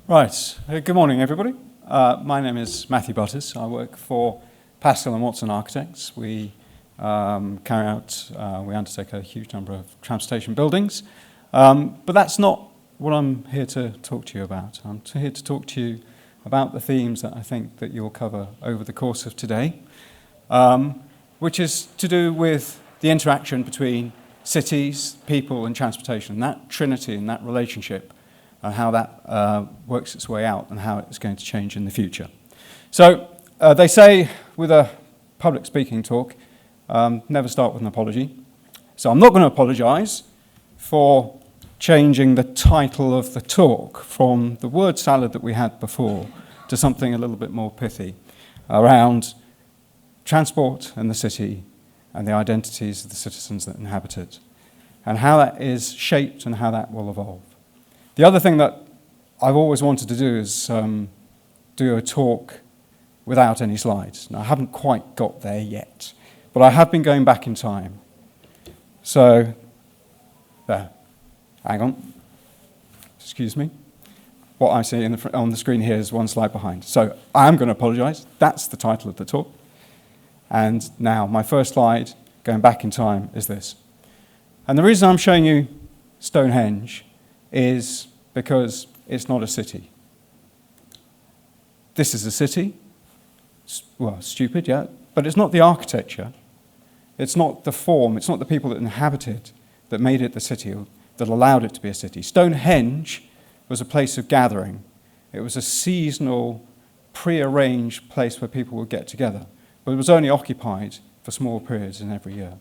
Right. Good morning, everybody. My name is Matthew Butters. I work for Pascal and Watson Architects. We we undertake a huge number of transportation buildings. But that's not what I'm here to talk to you about. I'm here to talk to you about the themes that I think that you'll cover over the course of today, which is to do with the interaction between cities, people, and transportation, that trinity and that relationship, and how that works its way out and how it's going to change in the future. So they say with a public speaking talk, never start with an apology. So I'm not going to apologize for changing the title of the talk from the word salad that we had before to something a little bit more pithy around transport and the city and the identities of the citizens that inhabit it, and how that is shaped and how that will evolve. The other thing that I've always wanted to do is do a talk without any slides. Now, I haven't quite got there yet, but I have been going back in time. So, there. Hang on. Excuse me. What I see on the screen here is one slide behind. So, I am going to apologize. That's the title of the talk. And now, my first slide, going back in time, is this. And the reason I'm showing you Stonehenge is because it's not a city. This is a city. Well, stupid, yeah, but it's not the architecture. It's not the form. It's not the people that inhabit it that made it the city or that allowed it to be a city. Stonehenge was a place of gathering. It was a seasonal, pre-arranged place where people would get together, but it was only occupied for small periods in every year.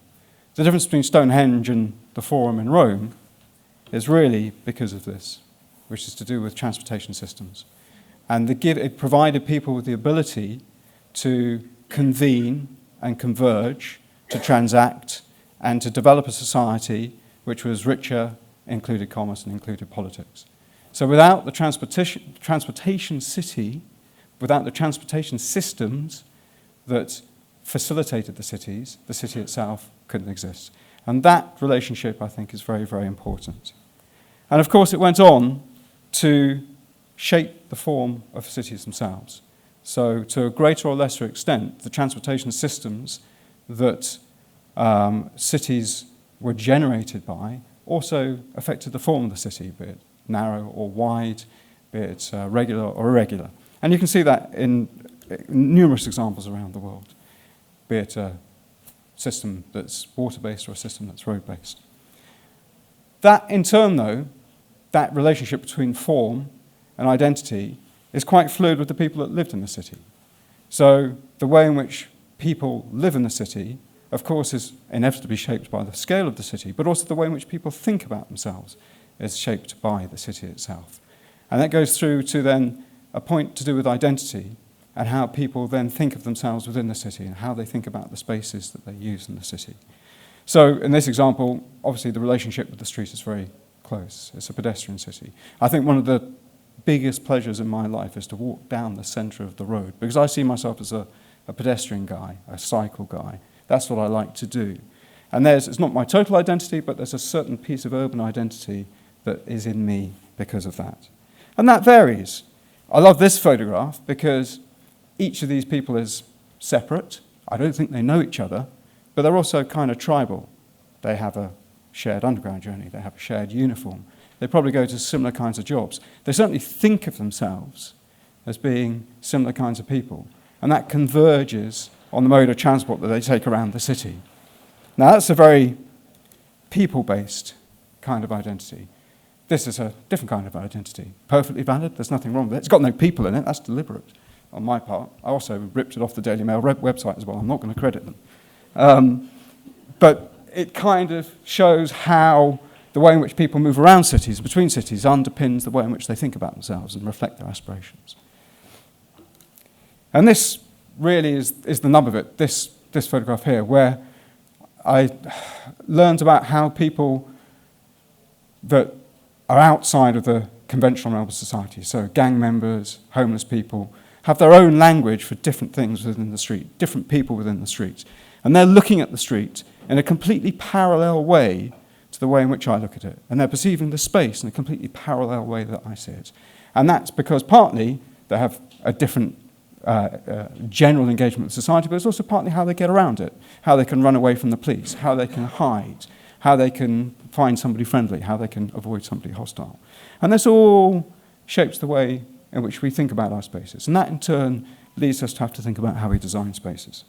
The difference between Stonehenge and the Forum in Rome is really because of this, which is to do with transportation systems. And it provided people with the ability to convene and converge, to transact, and to develop a society which was richer, included commerce, and included politics. So without the transportation city, without the transportation systems that facilitated the city itself couldn't exist. And that relationship, I think, is very, very important. And of course, it went on to shape the form of cities themselves. So to a greater or lesser extent, the transportation systems that cities were generated by also affected the form of the city, be it narrow or wide, be it regular or irregular. And you can see that in numerous examples around the world, be it a system that's water-based or a system that's road-based. That, in turn, though, that relationship between form and identity is quite fluid with the people that lived in the city. So the way in which people live in the city, of course, is inevitably shaped by the scale of the city, but also the way in which people think about themselves is shaped by the city itself. And that goes through to then a point to do with identity and how people then think of themselves within the city and how they think about the spaces that they use in the city. So in this example, obviously the relationship with the street is very close. It's a pedestrian city. I think one of the biggest pleasures in my life is to walk down the centre of the road, because I see myself as a pedestrian guy, a cycle guy. That's what I like to do. And it's not my total identity, but there's a certain piece of urban identity that is in me because of that. And that varies. I love this photograph because each of these people is separate. I don't think they know each other, but they're also kind of tribal. They have a shared underground journey. They have a shared uniform. They probably go to similar kinds of jobs. They certainly think of themselves as being similar kinds of people, and that converges on the mode of transport that they take around the city. Now, that's a very people-based kind of identity. This is a different kind of identity. Perfectly valid. There's nothing wrong with it. It's got no people in it. That's deliberate on my part. I also ripped it off the Daily Mail website as well. I'm not going to credit them. But it kind of shows how the way in which people move around cities, between cities, underpins the way in which they think about themselves and reflect their aspirations. And this really is the nub of it, this photograph here, where I learned about how people that are outside of the conventional realm of society, so gang members, homeless people, have their own language for different things within the street, different people within the street. And they're looking at the street in a completely parallel way to the way in which I look at it. And they're perceiving the space in a completely parallel way that I see it. And that's because partly they have a different general engagement with society, but it's also partly how they get around it, how they can run away from the police, how they can hide, how they can find somebody friendly, how they can avoid somebody hostile. And this all shapes the way in which we think about our spaces. And that, in turn, leads us to have to think about how we design spaces.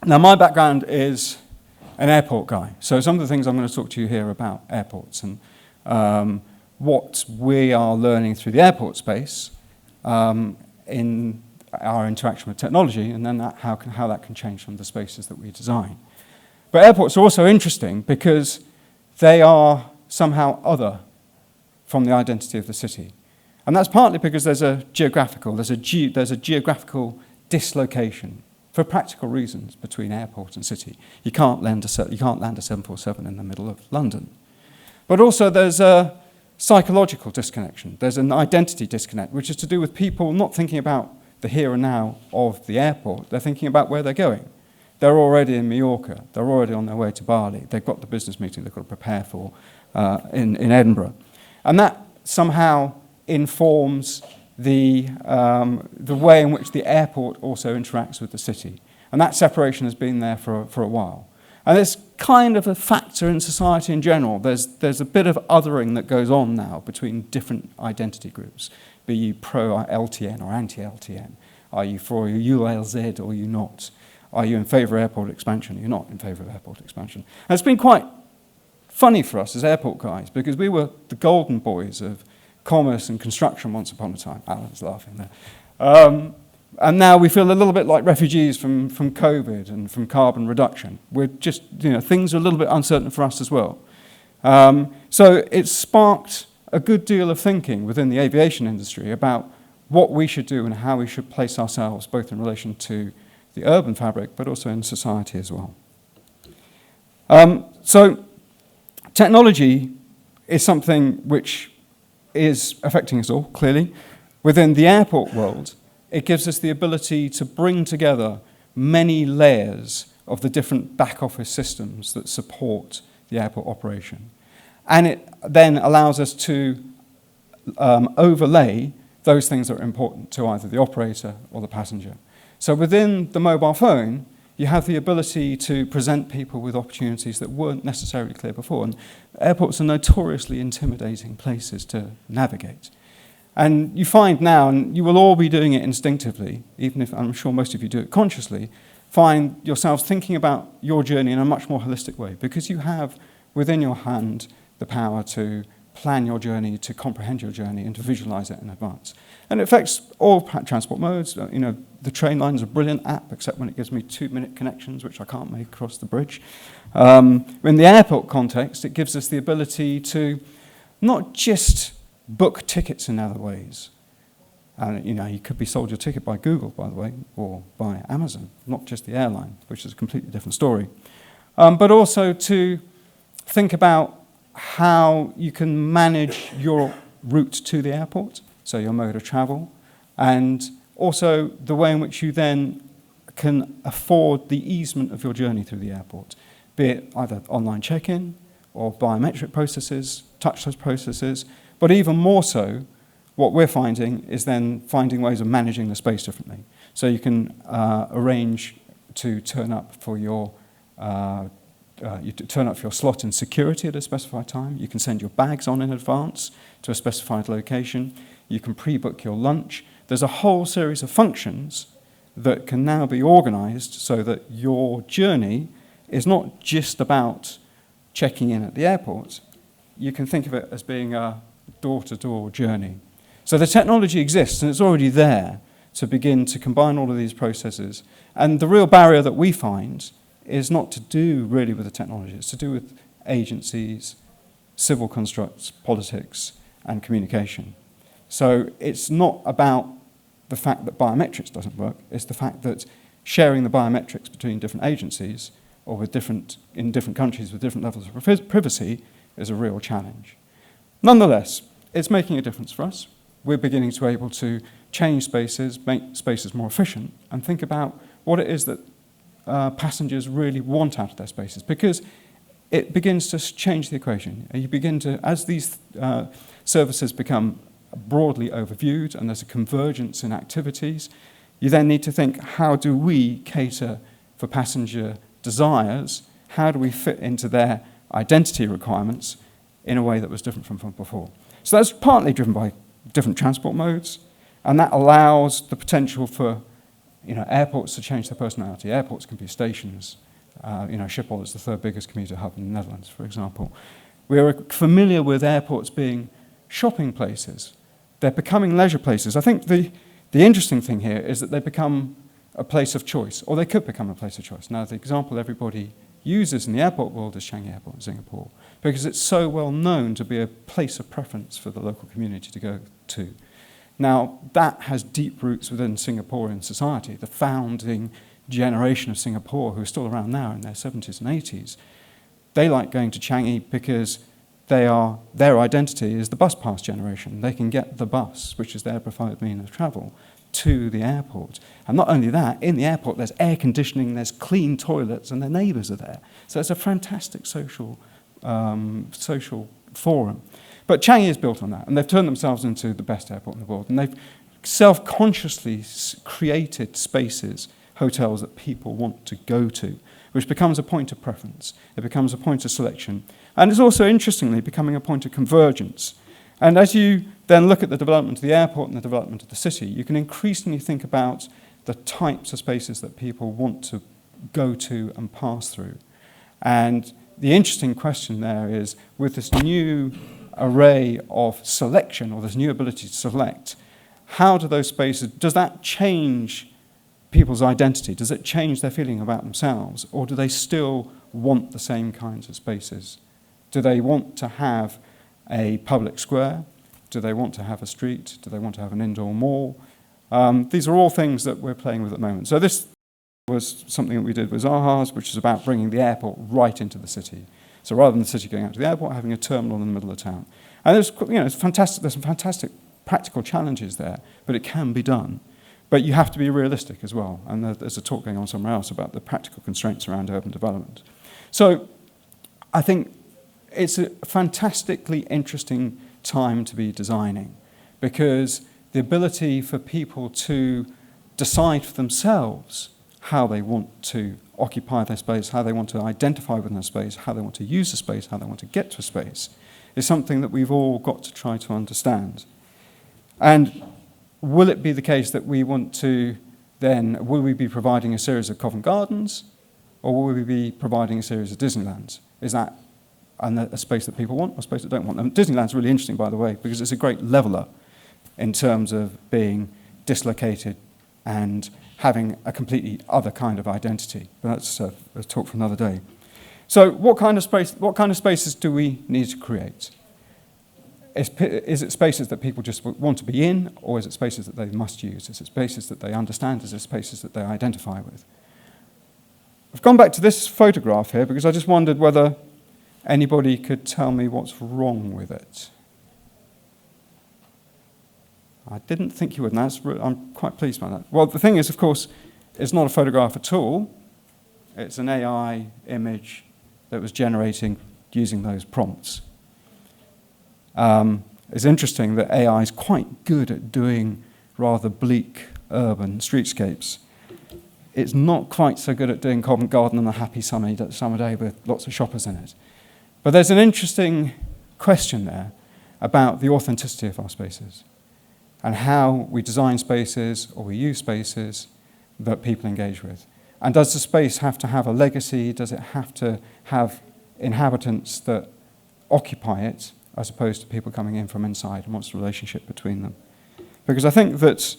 Now, my background is an airport guy. So some of the things I'm going to talk to you here about airports and what we are learning through the airport space in our interaction with technology, and then how that can change from the spaces that we design. But airports are also interesting because they are somehow other from the identity of the city. And that's partly because there's a geographical dislocation for practical reasons between airport and city. You can't land a 747 in the middle of London. But also there's a psychological disconnection. There's an identity disconnect, which is to do with people not thinking about the here and now of the airport. They're thinking about where they're going. They're already in Mallorca. They're already on their way to Bali. They've got the business meeting they've got to prepare for in Edinburgh. And that somehow informs the way in which the airport also interacts with the city. And that separation has been there for a while. And it's kind of a factor in society in general. There's a bit of othering that goes on now between different identity groups. Be you pro-LTN or anti-LTN? Are you for ULZ or are you not? Are you in favour of airport expansion? You're not in favour of airport expansion. And it's been quite funny for us as airport guys because we were the golden boys of commerce and construction once upon a time. Alan's laughing there. And now we feel a little bit like refugees from COVID and from carbon reduction. We're just, things are a little bit uncertain for us as well. So it's sparked a good deal of thinking within the aviation industry about what we should do and how we should place ourselves, both in relation to the urban fabric, but also in society as well. So technology is something which is affecting us all, clearly. Within the airport world, it gives us the ability to bring together many layers of the different back office systems that support the airport operation. And it then allows us to overlay those things that are important to either the operator or the passenger. So within the mobile phone, you have the ability to present people with opportunities that weren't necessarily clear before. And airports are notoriously intimidating places to navigate. And you find now, and you will all be doing it instinctively, even if I'm sure most of you do it consciously, find yourselves thinking about your journey in a much more holistic way, because you have within your hand the power to plan your journey, to comprehend your journey, and to visualize it in advance. And it affects all transport modes. The train line is a brilliant app, except when it gives me 2-minute connections, which I can't make across the bridge. In the airport context, it gives us the ability to not just book tickets in other ways. And you could be sold your ticket by Google, by the way, or by Amazon, not just the airline, which is a completely different story. But also to think about how you can manage your route to the airport, so your mode of travel, and also the way in which you then can afford the easement of your journey through the airport, be it either online check-in or biometric processes, touchless processes, but even more so, what we're finding is then finding ways of managing the space differently. So you can arrange to turn up for your slot in security at a specified time. You can send your bags on in advance to a specified location. You can pre-book your lunch. There's a whole series of functions that can now be organized so that your journey is not just about checking in at the airport. You can think of it as being a door-to-door journey. So the technology exists, and it's already there to begin to combine all of these processes. And the real barrier that we find is not to do really with the technology. It's to do with agencies, civil constructs, politics, and communication. So it's not about the fact that biometrics doesn't work. It's the fact that sharing the biometrics between different agencies or in different countries with different levels of privacy is a real challenge. Nonetheless, it's making a difference for us. We're beginning to be able to change spaces, make spaces more efficient, and think about what it is that passengers really want out of their spaces, because it begins to change the equation. You begin to, as these services become broadly overviewed and there's a convergence in activities, you then need to think, how do we cater for passenger desires? How do we fit into their identity requirements in a way that was different from before? So that's partly driven by different transport modes, and that allows the potential for airports to change their personality. Airports can be stations. Schiphol is the third biggest commuter hub in the Netherlands, for example. We're familiar with airports being shopping places. They're becoming leisure places. I think the interesting thing here is that they become a place of choice, or they could become a place of choice. Now, the example everybody uses in the airport world is Changi Airport in Singapore, because it's so well known to be a place of preference for the local community to go to. Now, that has deep roots within Singaporean society. The founding generation of Singapore, who are still around now in their 70s and 80s, they like going to Changi because their identity is the bus pass generation. They can get the bus, which is their preferred means of travel, to the airport. And not only that, in the airport there's air conditioning, there's clean toilets, and their neighbours are there. So it's a fantastic social forum. But Changi is built on that, and they've turned themselves into the best airport in the world. And they've self-consciously created spaces, hotels that people want to go to, which becomes a point of preference. It becomes a point of selection. And it's also, interestingly, becoming a point of convergence. And as you then look at the development of the airport and the development of the city, you can increasingly think about the types of spaces that people want to go to and pass through. And the interesting question there is, with this new array of selection, or this new ability to select, how do those spaces, does that change people's identity? Does it change their feeling about themselves? Or do they still want the same kinds of spaces? Do they want to have a public square? Do they want to have a street? Do they want to have an indoor mall? These are all things that we're playing with at the moment. So this was something that we did with Zaha's, which is about bringing the airport right into the city. So rather than the city going out to the airport, having a terminal in the middle of town. And it's fantastic. There's some fantastic practical challenges there, but it can be done. But you have to be realistic as well. And there's a talk going on somewhere else about the practical constraints around urban development. So I think it's a fantastically interesting time to be designing, because the ability for people to decide for themselves how they want to occupy their space, how they want to identify within their space, how they want to use the space, how they want to get to a space, is something that we've all got to try to understand. And will it be the case that we want to then, will we be providing a series of Covent Gardens, or will we be providing a series of Disneylands? Is that a space that people want or a space that don't want? And Disneyland's really interesting, by the way, because it's a great leveller in terms of being dislocated and having a completely other kind of identity. But that's a talk for another day. So what kind of spaces do we need to create? Is it spaces that people just want to be in, or is it spaces that they must use? Is it spaces that they understand? Is it spaces that they identify with? I've gone back to this photograph here because I just wondered whether anybody could tell me what's wrong with it. I didn't think you would, and I'm quite pleased by that. Well, the thing is, of course, it's not a photograph at all. It's an AI image that was generating using those prompts. It's interesting that AI is quite good at doing rather bleak urban streetscapes. It's not quite so good at doing Covent Garden on a happy summer day with lots of shoppers in it. But there's an interesting question there about the authenticity of our spaces and how we design spaces or we use spaces that people engage with. And does the space have to have a legacy? Does it have to have inhabitants that occupy it, as opposed to people coming in from inside, and what's the relationship between them? Because I think that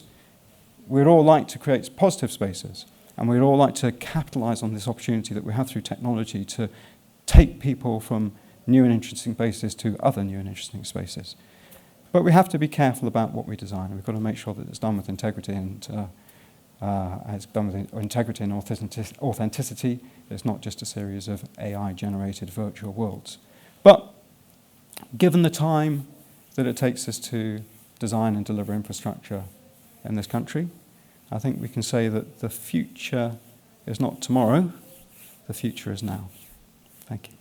we'd all like to create positive spaces, and we'd all like to capitalize on this opportunity that we have through technology to take people from new and interesting spaces to other new and interesting spaces. But we have to be careful about what we design, and we've got to make sure that it's done with integrity and authenticity. It's not just a series of AI-generated virtual worlds. But given the time that it takes us to design and deliver infrastructure in this country, I think we can say that the future is not tomorrow, the future is now. Thank you.